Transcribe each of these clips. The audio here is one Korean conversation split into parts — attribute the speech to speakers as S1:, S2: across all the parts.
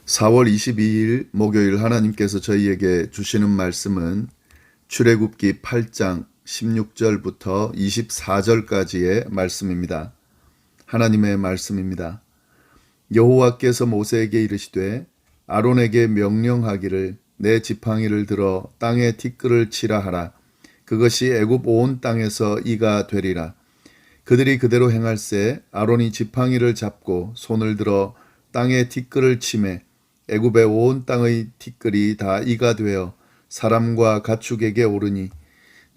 S1: 4월 22일 목요일 하나님께서 저희에게 주시는 말씀은 출애굽기 8장 16절부터 24절까지의 말씀입니다. 하나님의 말씀입니다. 여호와께서 모세에게 이르시되 아론에게 명령하기를 내 지팡이를 들어 땅에 티끌을 치라 하라. 그것이 애굽 온 땅에서 이가 되리라. 그들이 그대로 행할세 아론이 지팡이를 잡고 손을 들어 땅에 티끌을 치매 애굽의 온 땅의 티끌이 다 이가 되어 사람과 가축에게 오르니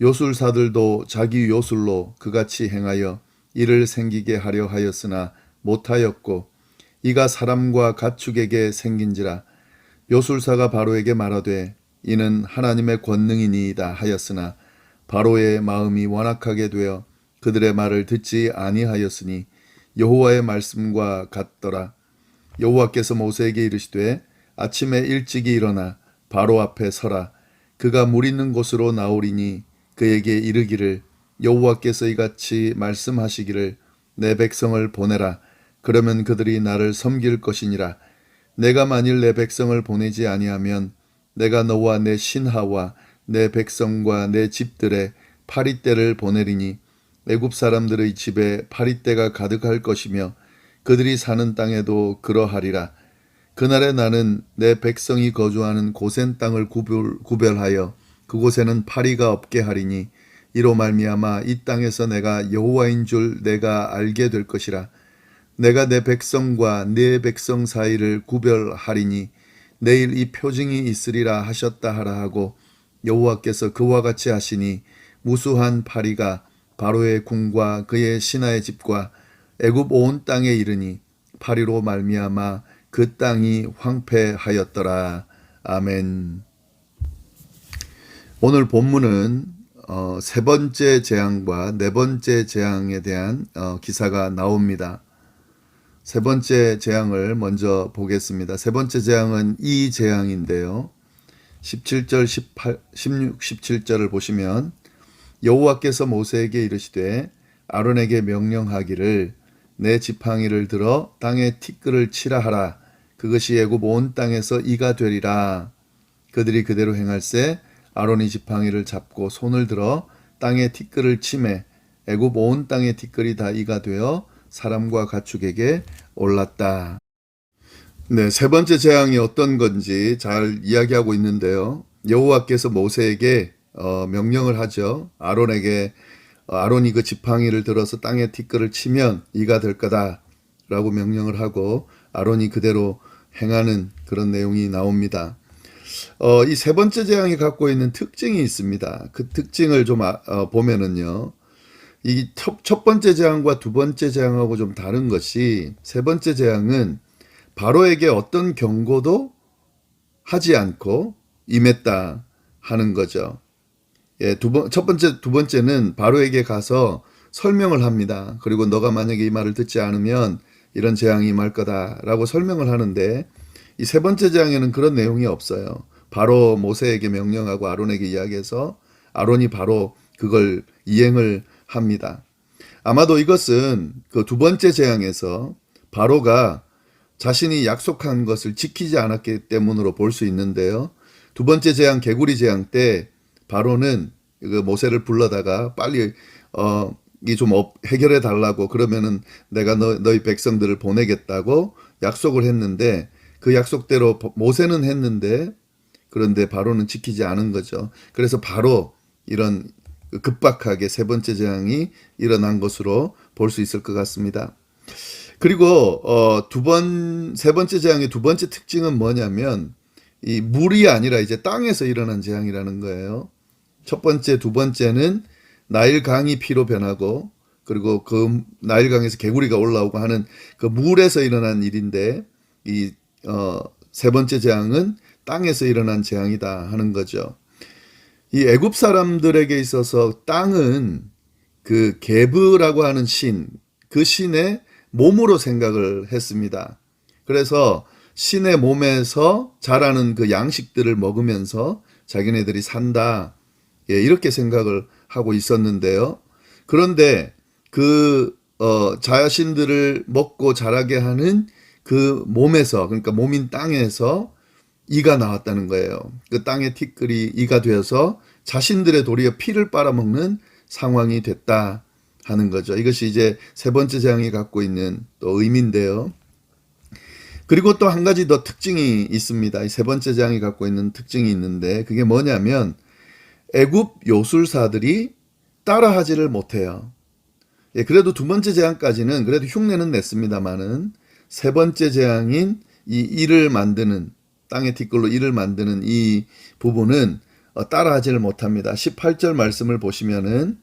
S1: 요술사들도 자기 요술로 그같이 행하여 이를 생기게 하려 하였으나 못하였고 이가 사람과 가축에게 생긴지라. 요술사가 바로에게 말하되 이는 하나님의 권능이니이다 하였으나 바로의 마음이 완악하게 되어 그들의 말을 듣지 아니하였으니 여호와의 말씀과 같더라. 여호와께서 모세에게 이르시되 아침에 일찍이 일어나 바로 앞에 서라. 그가 물 있는 곳으로 나오리니 그에게 이르기를 여호와께서 이같이 말씀하시기를 내 백성을 보내라. 그러면 그들이 나를 섬길 것이니라. 내가 만일 내 백성을 보내지 아니하면 내가 너와 내 신하와 내 백성과 내 집들에 파리떼를 보내리니 애굽 사람들의 집에 파리떼가 가득할 것이며 그들이 사는 땅에도 그러하리라. 그날에 나는 내 백성이 거주하는 고센 땅을 구별하여 그곳에는 파리가 없게 하리니 이로 말미암아 이 땅에서 내가 여호와인 줄 내가 알게 될 것이라. 내가 내 백성과 내 백성 사이를 구별하리니 내일 이 표징이 있으리라 하셨다 하라 하고 여호와께서 그와 같이 하시니 무수한 파리가 바로의 궁과 그의 신하의 집과 애굽 온 땅에 이르니 파리로 말미암아 그 땅이 황폐하였더라. 아멘. 오늘 본문은 세 번째 재앙과 네 번째 재앙에 대한 기사가 나옵니다. 세 번째 재앙을 먼저 보겠습니다. 세 번째 재앙은 이 재앙인데요. 17절, 16, 17절을 보시면 여호와께서 모세에게 이르시되 아론에게 명령하기를 내 지팡이를 들어 땅에 티끌을 치라 하라. 그것이 애굽 온 땅에서 이가 되리라. 그들이 그대로 행할세 아론이 지팡이를 잡고 손을 들어 땅에 티끌을 치매 애굽 온 땅의 티끌이 다 이가 되어 사람과 가축에게 올랐다. 네, 세 번째 재앙이 어떤 건지 잘 이야기하고 있는데요. 여호와께서 모세에게 명령을 하죠. 아론이 그 지팡이를 들어서 땅에 티끌을 치면 이가 될 거다라고 명령을 하고 아론이 그대로 행하는 그런 내용이 나옵니다. 이 세 번째 재앙이 갖고 있는 특징이 있습니다. 그 특징을 좀 보면은요. 이 첫 번째 재앙과 두 번째 재앙하고 좀 다른 것이 세 번째 재앙은 바로에게 어떤 경고도 하지 않고 임했다 하는 거죠. 예, 첫 번째, 두 번째는 바로에게 가서 설명을 합니다. 그리고 너가 만약에 이 말을 듣지 않으면 이런 재앙이 임할 거다라고 설명을 하는데 이 세 번째 재앙에는 그런 내용이 없어요. 바로 모세에게 명령하고 아론에게 이야기해서 아론이 바로 그걸 이행을 합니다. 아마도 이것은 그 두 번째 재앙에서 바로가 자신이 약속한 것을 지키지 않았기 때문으로 볼 수 있는데요. 두 번째 재앙, 개구리 재앙 때 바로는 그 모세를 불러다가 빨리 이 좀 해결해 달라고 그러면은 내가 너희 백성들을 보내겠다고 약속을 했는데 그 약속대로 모세는 했는데 그런데 바로는 지키지 않은 거죠. 그래서 바로 이런 급박하게 세 번째 재앙이 일어난 것으로 볼 수 있을 것 같습니다. 그리고 세 번째 재앙의 두 번째 특징은 뭐냐면 이 물이 아니라 이제 땅에서 일어난 재앙이라는 거예요. 첫 번째, 두 번째는 나일강이 피로 변하고 그리고 그 나일강에서 개구리가 올라오고 하는 그 물에서 일어난 일인데 이 세 번째 재앙은 땅에서 일어난 재앙이다 하는 거죠. 이 애굽 사람들에게 있어서 땅은 그 게브라고 하는 신, 그 신의 몸으로 생각을 했습니다. 그래서 신의 몸에서 자라는 그 양식들을 먹으면서 자기네들이 산다. 예, 이렇게 생각을 하고 있었는데요. 그런데 그 자신들을 먹고 자라게 하는 그 몸에서, 그러니까 몸인 땅에서 이가 나왔다는 거예요. 그 땅의 티끌이 이가 되어서 자신들의 도리어 피를 빨아먹는 상황이 됐다 하는 거죠. 이것이 이제 세 번째 재앙이 갖고 있는 또 의미인데요. 그리고 또 한 가지 더 특징이 있습니다. 이 세 번째 재앙이 갖고 있는 특징이 있는데 그게 뭐냐면 애굽 요술사들이 따라하지를 못해요. 예, 그래도 두 번째 재앙까지는 그래도 흉내는 냈습니다만은 세 번째 재앙인 이 이를 만드는 땅의 티끌로 이를 만드는 이 부분은 따라하지를 못합니다. 18절 말씀을 보시면은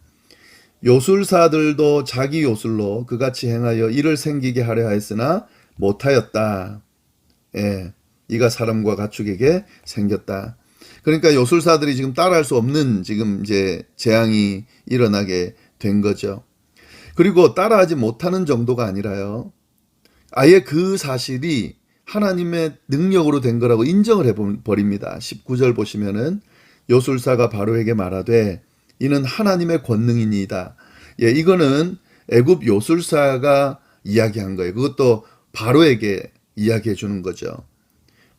S1: 요술사들도 자기 요술로 그같이 행하여 이를 생기게 하려 하였으나 못하였다. 예, 이가 사람과 가축에게 생겼다. 그러니까 요술사들이 지금 따라할 수 없는 지금 이제 재앙이 일어나게 된 거죠. 그리고 따라하지 못하는 정도가 아니라요. 아예 그 사실이 하나님의 능력으로 된 거라고 인정을 해버립니다. 19절 보시면은 요술사가 바로에게 말하되 이는 하나님의 권능이니이다. 예, 이거는 애굽 요술사가 이야기한 거예요. 그것도 바로에게 이야기해 주는 거죠.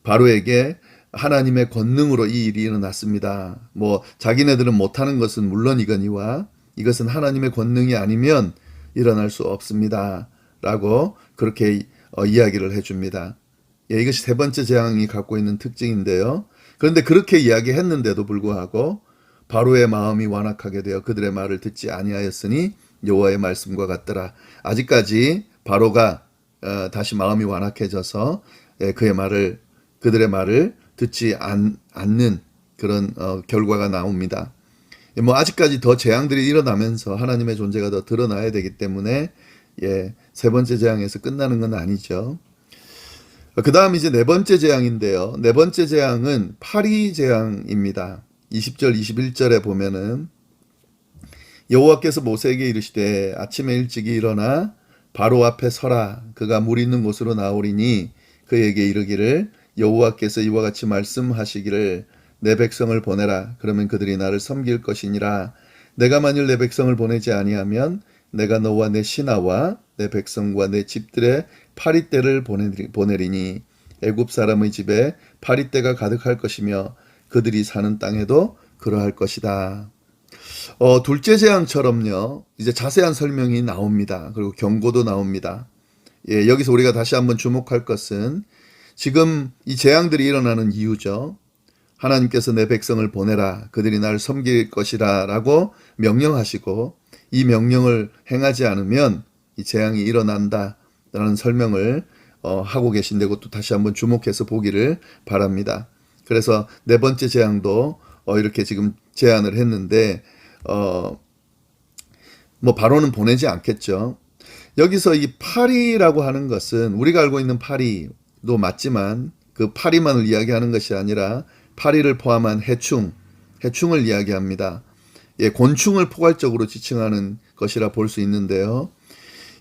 S1: 바로에게 하나님의 권능으로 이 일이 일어났습니다. 뭐 자기네들은 못하는 것은 물론이거니와 이것은 하나님의 권능이 아니면 일어날 수 없습니다. 라고 그렇게 이야기를 해줍니다. 예, 이것이 세 번째 재앙이 갖고 있는 특징인데요. 그런데 그렇게 이야기했는데도 불구하고 바로의 마음이 완악하게 되어 그들의 말을 듣지 아니하였으니 여호와의 말씀과 같더라. 아직까지 바로가 다시 마음이 완악해져서 그들의 말을 듣지 않는 그런 결과가 나옵니다. 뭐 아직까지 더 재앙들이 일어나면서 하나님의 존재가 더 드러나야 되기 때문에 세 번째 재앙에서 끝나는 건 아니죠. 그 다음 이제 네 번째 재앙인데요. 네 번째 재앙은 파리 재앙입니다. 20절 21절에 보면은 여호와께서 모세에게 이르시되 아침에 일찍이 일어나 바로 앞에 서라. 그가 물 있는 곳으로 나오리니 그에게 이르기를 여호와께서 이와 같이 말씀하시기를 내 백성을 보내라. 그러면 그들이 나를 섬길 것이니라. 내가 만일 내 백성을 보내지 아니하면 내가 너와 내 신하와 내 백성과 내 집들의 파리떼를 보내리니 애굽 사람의 집에 파리떼가 가득할 것이며 그들이 사는 땅에도 그러할 것이다. 둘째 재앙처럼요. 이제 자세한 설명이 나옵니다. 그리고 경고도 나옵니다. 예, 여기서 우리가 다시 한번 주목할 것은 지금 이 재앙들이 일어나는 이유죠. 하나님께서 내 백성을 보내라. 그들이 나를 섬길 것이라 라고 명령하시고 이 명령을 행하지 않으면 이 재앙이 일어난다 라는 설명을 하고 계신데 그것도 다시 한번 주목해서 보기를 바랍니다. 그래서 네 번째 재앙도 이렇게 지금 제안을 했는데 뭐 바로는 보내지 않겠죠. 여기서 이 파리라고 하는 것은 우리가 알고 있는 파리도 맞지만 그 파리만을 이야기하는 것이 아니라 파리를 포함한 해충을 이야기합니다. 예, 곤충을 포괄적으로 지칭하는 것이라 볼 수 있는데요.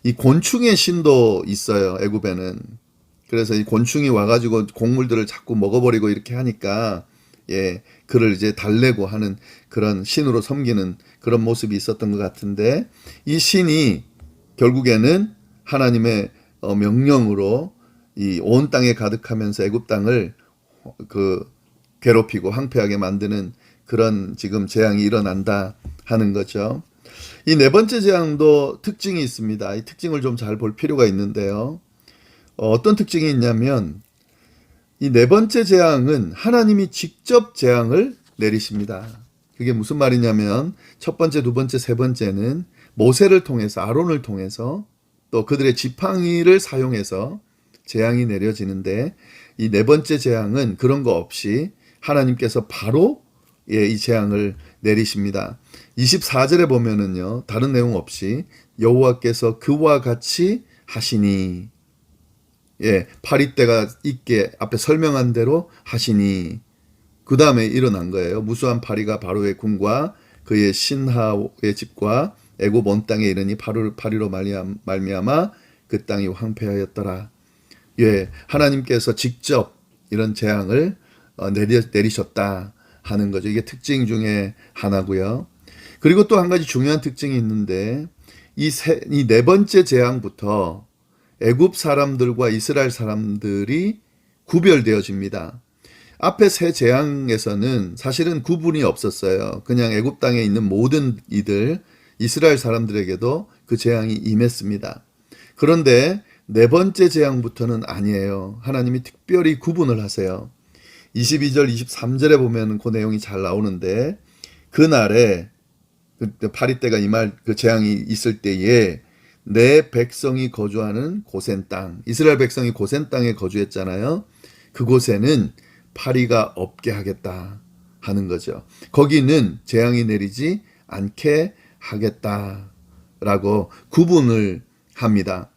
S1: 이 곤충의 신도 있어요, 애굽에는. 그래서 이 곤충이 와가지고 곡물들을 자꾸 먹어버리고 이렇게 하니까 예, 그를 이제 달래고 하는 그런 신으로 섬기는 그런 모습이 있었던 것 같은데 이 신이 결국에는 하나님의 명령으로 이 온 땅에 가득하면서 애굽 땅을 괴롭히고 황폐하게 만드는 그런 지금 재앙이 일어난다 하는 거죠. 이 네 번째 재앙도 특징이 있습니다. 이 특징을 좀 잘 볼 필요가 있는데요. 어떤 특징이 있냐면 이 네 번째 재앙은 하나님이 직접 재앙을 내리십니다. 그게 무슨 말이냐면 첫 번째, 두 번째, 세 번째는 모세를 통해서 아론을 통해서 또 그들의 지팡이를 사용해서 재앙이 내려지는데 이 네 번째 재앙은 그런 거 없이 하나님께서 바로 이 재앙을 내리십니다. 24절에 보면은요. 다른 내용 없이 여호와께서 그와 같이 하시니 예, 파리떼가 있게 앞에 설명한 대로 하시니 그 다음에 일어난 거예요. 무수한 파리가 바로의 궁과 그의 신하의 집과 애굽 온 땅에 이르니 파리로 말미암아 그 땅이 황폐하였더라. 예, 하나님께서 직접 이런 재앙을 내리셨다 하는 거죠. 이게 특징 중에 하나고요. 그리고 또 한 가지 중요한 특징이 있는데 이 네 번째 재앙부터 애굽 사람들과 이스라엘 사람들이 구별되어집니다. 앞에 세 재앙에서는 사실은 구분이 없었어요. 그냥 애굽 땅에 있는 모든 이들, 이스라엘 사람들에게도 그 재앙이 임했습니다. 그런데 네 번째 재앙부터는 아니에요. 하나님이 특별히 구분을 하세요. 22절, 23절에 보면 그 내용이 잘 나오는데, 그날에 파리떼가 임할 그 재앙이 있을 때에 내 백성이 거주하는 고센 땅, 이스라엘 백성이 고센 땅에 거주했잖아요. 그곳에는 파리가 없게 하겠다 하는 거죠. 거기는 재앙이 내리지 않게 하겠다라고 구분을 합니다.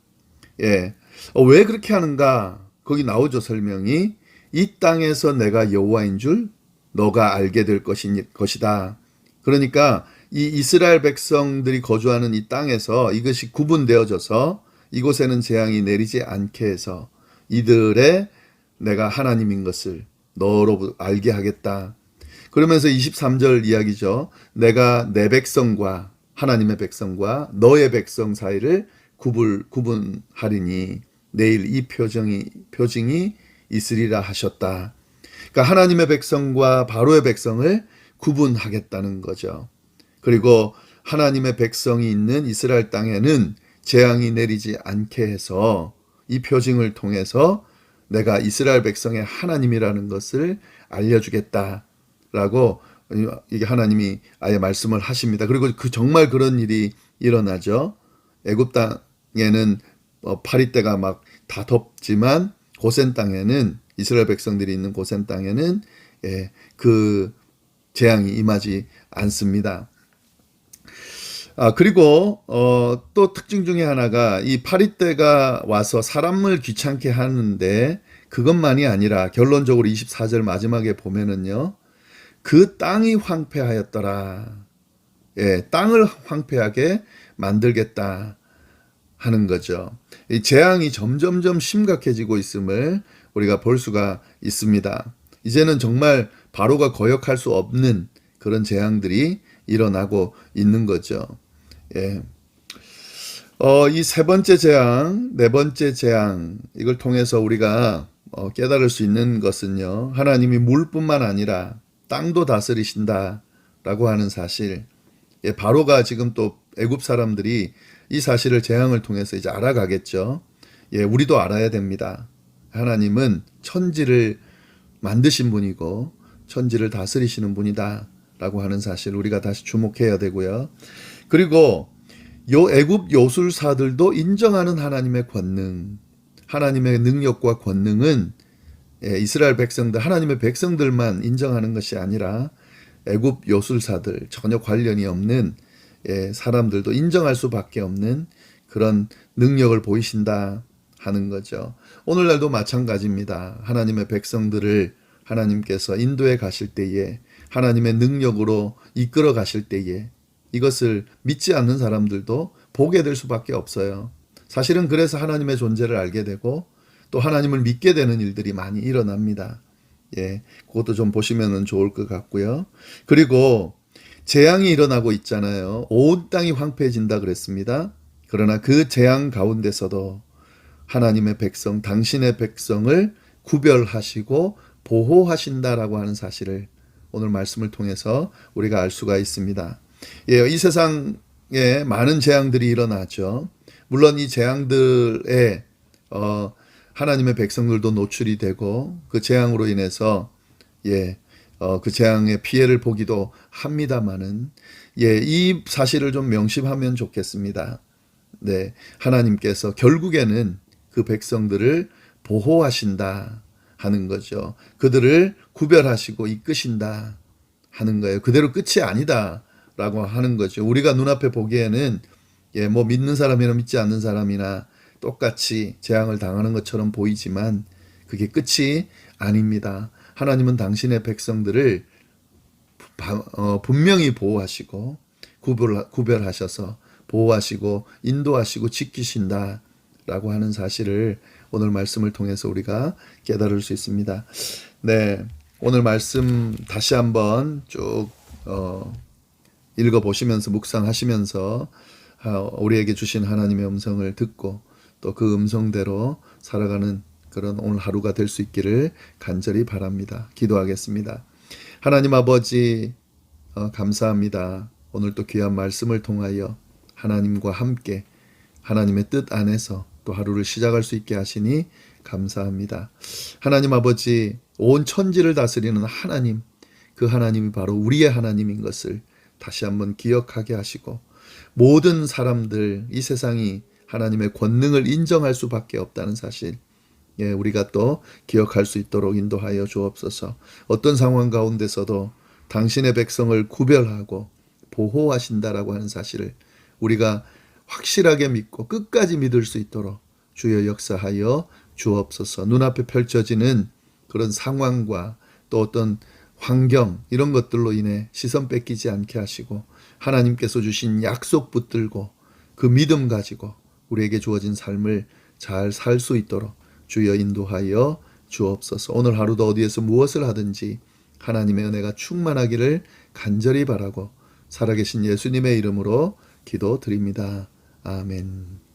S1: 예. 왜 그렇게 하는가? 거기 나오죠, 설명이. 이 땅에서 내가 여호와인 줄 너가 알게 될 것이다. 그러니까 이 이스라엘 백성들이 거주하는 이 땅에서 이것이 구분되어져서 이곳에는 재앙이 내리지 않게 해서 이들의 내가 하나님인 것을 너로 알게 하겠다. 그러면서 23절 이야기죠. 내가 내 백성과 하나님의 백성과 너의 백성 사이를 구분하리니 내일 이 표징이 있으리라 하셨다. 그러니까 하나님의 백성과 바로의 백성을 구분하겠다는 거죠. 그리고 하나님의 백성이 있는 이스라엘 땅에는 재앙이 내리지 않게 해서 이 표징을 통해서 내가 이스라엘 백성의 하나님이라는 것을 알려주겠다라고 이게 하나님이 아예 말씀을 하십니다. 그리고 정말 그런 일이 일어나죠. 애굽 땅에는 파리떼가 막 다 덮지만 고센 땅에는 이스라엘 백성들이 있는 고센 땅에는 그 재앙이 임하지 않습니다. 그리고 또 특징 중에 하나가 이 파리떼가 와서 사람을 귀찮게 하는데 그것만이 아니라 결론적으로 24절 마지막에 보면은요. 그 땅이 황폐하였더라. 땅을 황폐하게 만들겠다 하는 거죠. 이 재앙이 점점점 심각해지고 있음을 우리가 볼 수가 있습니다. 이제는 정말 바로가 거역할 수 없는 그런 재앙들이 일어나고 있는 거죠. 이 세 번째 재앙, 네 번째 재앙, 이걸 통해서 우리가 깨달을 수 있는 것은요, 하나님이 물뿐만 아니라 땅도 다스리신다라고 하는 사실. 바로가 지금 또 애굽 사람들이 이 사실을 재앙을 통해서 이제 알아가겠죠. 우리도 알아야 됩니다. 하나님은 천지를 만드신 분이고 천지를 다스리시는 분이다라고 하는 사실 우리가 다시 주목해야 되고요. 그리고 애굽 요술사들도 인정하는 하나님의 권능, 하나님의 능력과 권능은 이스라엘 백성들, 하나님의 백성들만 인정하는 것이 아니라 애굽 요술사들, 전혀 관련이 없는 사람들도 인정할 수밖에 없는 그런 능력을 보이신다 하는 거죠. 오늘날도 마찬가지입니다. 하나님의 백성들을 하나님께서 인도해 가실 때에, 하나님의 능력으로 이끌어 가실 때에 이것을 믿지 않는 사람들도 보게 될 수밖에 없어요. 사실은 그래서 하나님의 존재를 알게 되고 또 하나님을 믿게 되는 일들이 많이 일어납니다. 그것도 좀 보시면 좋을 것 같고요. 그리고 재앙이 일어나고 있잖아요. 온 땅이 황폐해진다 그랬습니다. 그러나 그 재앙 가운데서도 하나님의 백성, 당신의 백성을 구별하시고 보호하신다라고 하는 사실을 오늘 말씀을 통해서 우리가 알 수가 있습니다. 이 세상에 많은 재앙들이 일어나죠. 물론 이 재앙들에 하나님의 백성들도 노출이 되고 그 재앙으로 인해서 그 재앙의 피해를 보기도 합니다만은 이 사실을 좀 명심하면 좋겠습니다. 하나님께서 결국에는 그 백성들을 보호하신다 하는 거죠. 그들을 구별하시고 이끄신다 하는 거예요. 그대로 끝이 아니다라고 하는 거죠. 우리가 눈앞에 보기에는 뭐 믿는 사람이나 믿지 않는 사람이나 똑같이 재앙을 당하는 것처럼 보이지만 그게 끝이 아닙니다. 하나님은 당신의 백성들을 분명히 보호하시고 구별하셔서 보호하시고 인도하시고 지키신다라고 하는 사실을 오늘 말씀을 통해서 우리가 깨달을 수 있습니다. 오늘 말씀 다시 한번 쭉 읽어보시면서 묵상하시면서 우리에게 주신 하나님의 음성을 듣고 또 그 음성대로 살아가는 그런 오늘 하루가 될 수 있기를 간절히 바랍니다. 기도하겠습니다. 하나님 아버지, 감사합니다. 오늘 또 귀한 말씀을 통하여 하나님과 함께 하나님의 뜻 안에서 또 하루를 시작할 수 있게 하시니 감사합니다. 하나님 아버지, 온 천지를 다스리는 하나님, 그 하나님이 바로 우리의 하나님인 것을 다시 한번 기억하게 하시고, 모든 사람들, 이 세상이 하나님의 권능을 인정할 수밖에 없다는 사실, 우리가 또 기억할 수 있도록 인도하여 주옵소서. 어떤 상황 가운데서도 당신의 백성을 구별하고 보호하신다라고 하는 사실을 우리가 확실하게 믿고 끝까지 믿을 수 있도록 주여 역사하여 주옵소서. 눈앞에 펼쳐지는 그런 상황과 또 어떤 환경, 이런 것들로 인해 시선 뺏기지 않게 하시고, 하나님께서 주신 약속 붙들고 그 믿음 가지고 우리에게 주어진 삶을 잘 살 수 있도록 주여 인도하여 주옵소서. 오늘 하루도 어디에서 무엇을 하든지 하나님의 은혜가 충만하기를 간절히 바라고 살아계신 예수님의 이름으로 기도드립니다. 아멘.